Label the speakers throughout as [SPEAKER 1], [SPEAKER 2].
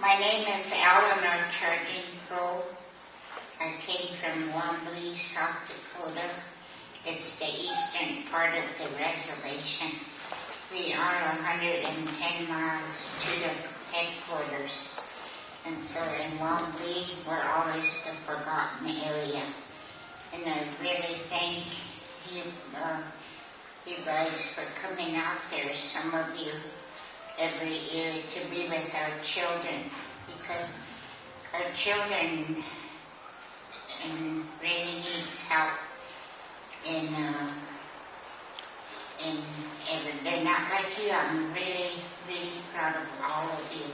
[SPEAKER 1] My name is Eleanor Charging Pro. I came from Wombly, South Dakota. It's the eastern part of the reservation. We are 110 miles to the headquarters. And so in Wombly, we're always the forgotten area. And I really thank you, you guys for coming out there, some of you, every year to be with our children, because our children really needs help they're not like you. I'm really, really proud of all of you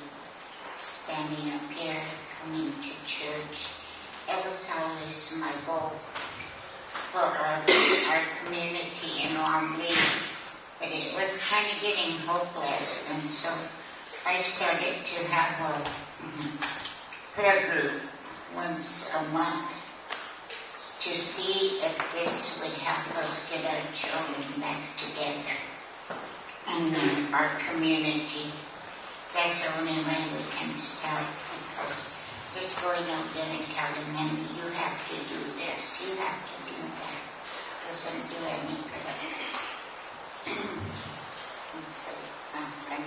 [SPEAKER 1] standing up here, coming to church. It was always my goal for our community in Wombly, but it was kind of getting hopeless, and so I started to have a prayer group once a month to see if this would help us get our children back together in our community. That's the only way we can start, because just going out there and telling them, you have to do this, you have to do that, doesn't do any good. And so I'm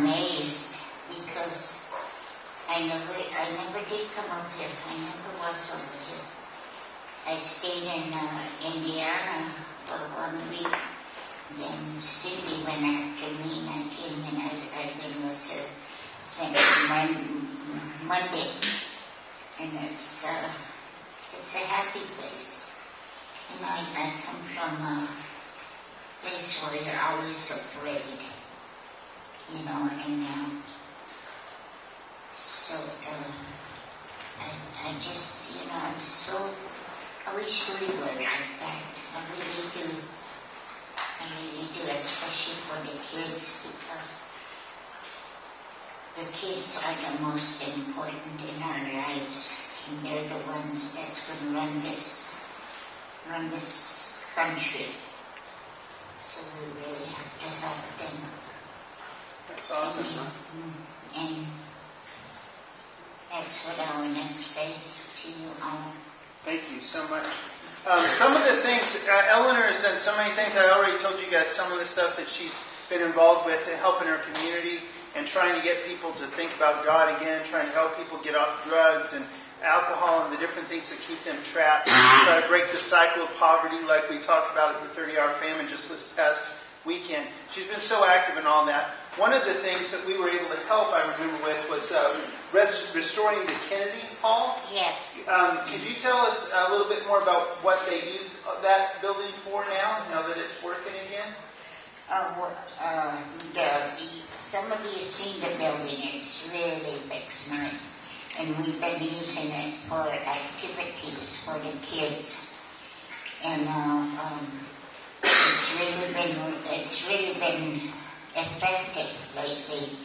[SPEAKER 1] amazed because I never did come up here. I never was over here. I stayed in Indiana for 1 week. Then Cindy went after me, and I came and I've been with her since Monday. And it's a happy place. And I come from a place where you're always afraid, you know, and so I just, you know, I wish we were like that. I really do, especially for the kids, because the kids are the most important in our lives, and they're the ones that's going to run this country. So we really have to help them.
[SPEAKER 2] That's awesome.
[SPEAKER 1] And that's what I want to say to you all.
[SPEAKER 2] Thank you so much. Some of the things, Eleanor has done so many things. I already told you guys some of the stuff that she's been involved with in helping her community and trying to get people to think about God again, trying to help people get off drugs and alcohol and the different things that keep them trapped, try to break the cycle of poverty like we talked about at the 30-hour famine just this past weekend. She's been so active in all that. One of the things that we were able to help, I remember, with was restoring the Kennedy Hall.
[SPEAKER 1] Yes.
[SPEAKER 2] Could you tell us a little bit more about what they use that building for now that it's working again?
[SPEAKER 1] Some of you have seen the building. It's really looks nice. And we've been using it for activities for the kids. And it's really been effective lately,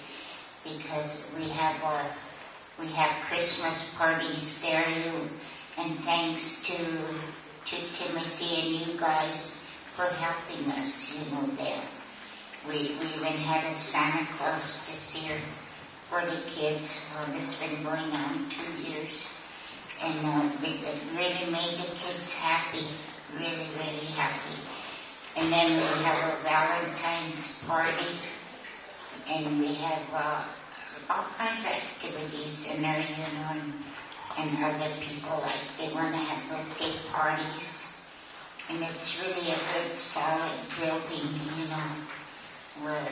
[SPEAKER 1] because we have Christmas parties there, and thanks to Timothy and you guys for helping us, there. We even had a Santa Claus this year for the kids. This has been going on 2 years, and it really made the kids happy, really, really happy. And then we have a Valentine's party, and we have all kinds of activities in there, and other people, like, they want to have birthday parties. And it's really a good, solid building, where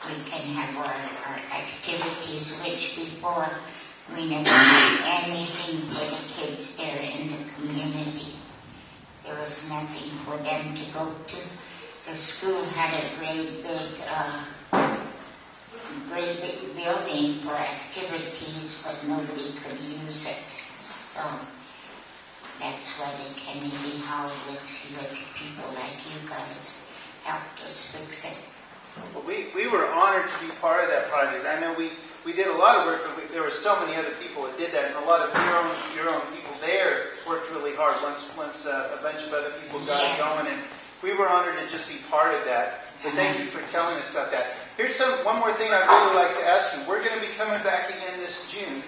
[SPEAKER 1] we can have our activities, which before we never had anything for the kids there in the community. There was nothing for them to go to. The school had a great big building for activities, but nobody could use it. So that's why the Kennedy Hall, with people like you guys, helped us fix it.
[SPEAKER 2] Well, we were honored to be part of that project. I know we did a lot of work, but there were so many other people that did that, and a lot of your own people there worked really hard once a bunch of other people got it going, and we were honored to just be part of that. But thank you for telling us about that. Here's one more thing I'd really like to ask you. We're going to be coming back again this June.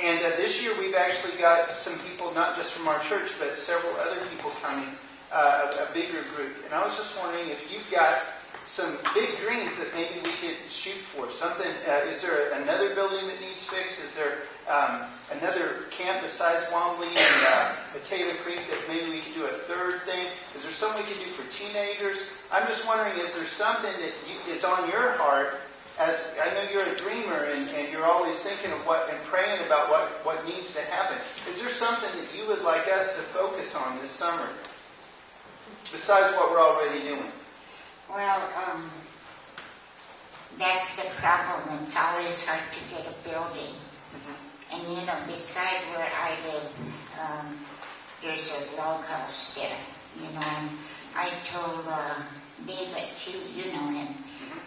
[SPEAKER 2] And this year we've actually got some people, not just from our church, but several other people coming, a bigger group. And I was just wondering if you've got some big dreams that maybe we could shoot for. Something, is there another building that needs fixed? Is there another camp besides Wombly and Potato Creek that maybe we could do a third thing? Is there something we could do for teenagers? I'm just wondering, is there something that is on your heart? As I know you're a dreamer and you're always thinking of what and praying about what needs to happen. Is there something that you would like us to focus on this summer besides what we're already doing?
[SPEAKER 1] Well, that's the problem. It's always hard to get a building. And beside where I live, there's a log house there. And I told David, you know him.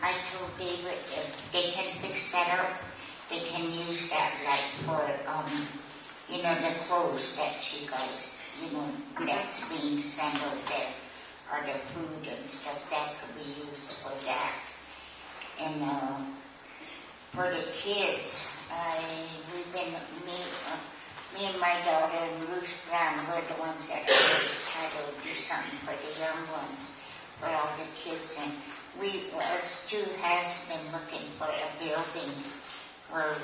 [SPEAKER 1] I told David if they can fix that up, they can use that for, the clothes that she does, that's being sent over there, or the food and stuff, that could be used for that. And for the kids, me and my daughter and Ruth Brown were the ones that always try to do something for the young ones, for all the kids. And Stu has been looking for a building where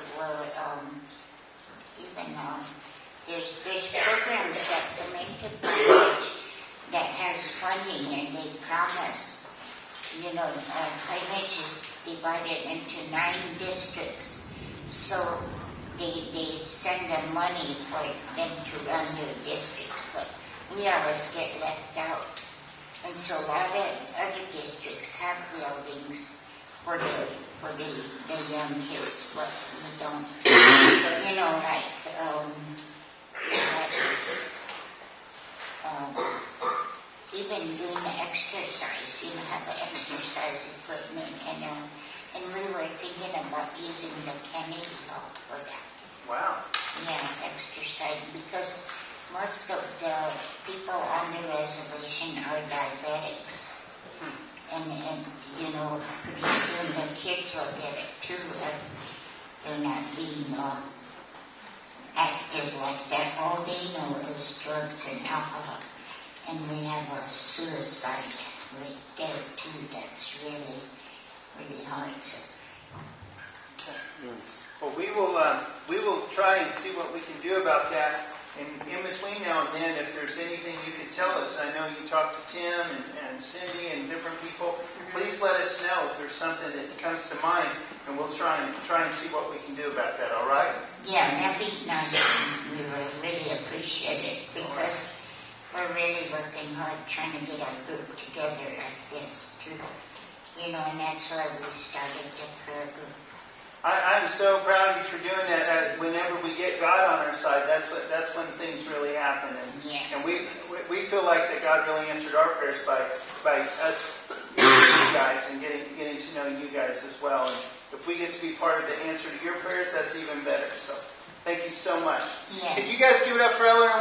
[SPEAKER 1] there's programs that the Mentor College that has funding, and they promise, Highlands is divided into 9 districts, so they send them money for them to run their districts, but we always get left out. And so a lot of other districts have buildings for the young kids, but we don't. Even doing the exercise, have an exercise equipment, and we were thinking about using the Kennedy Hall for that.
[SPEAKER 2] Wow.
[SPEAKER 1] Yeah, exercise, because most of the people on the reservation are diabetics. And pretty soon the kids will get it too if they're not being active like that. All they know is drugs and alcohol. And we have a suicide rate there too that's really, really hard to.
[SPEAKER 2] Well, we will try and see what we can do about that. And in between now and then, if there's anything you can tell us, I know you talked to Tim and Cindy and different people. Please let us know if there's something that comes to mind, and we'll try and see what we can do about that. All right?
[SPEAKER 1] Yeah, that'd be nice. We would really appreciate it, because we're really working hard trying to get our group together like this too. And that's why we started the prayer group.
[SPEAKER 2] I'm so proud of you for doing that. Whenever we get God on our side, that's when things really happen. And,
[SPEAKER 1] yes.
[SPEAKER 2] And we feel like that God really answered our prayers by us you guys and getting to know you guys as well. And if we get to be part of the answer to your prayers, that's even better. So thank you so much.
[SPEAKER 1] Yes.
[SPEAKER 2] Can you guys give it up for Eleanor?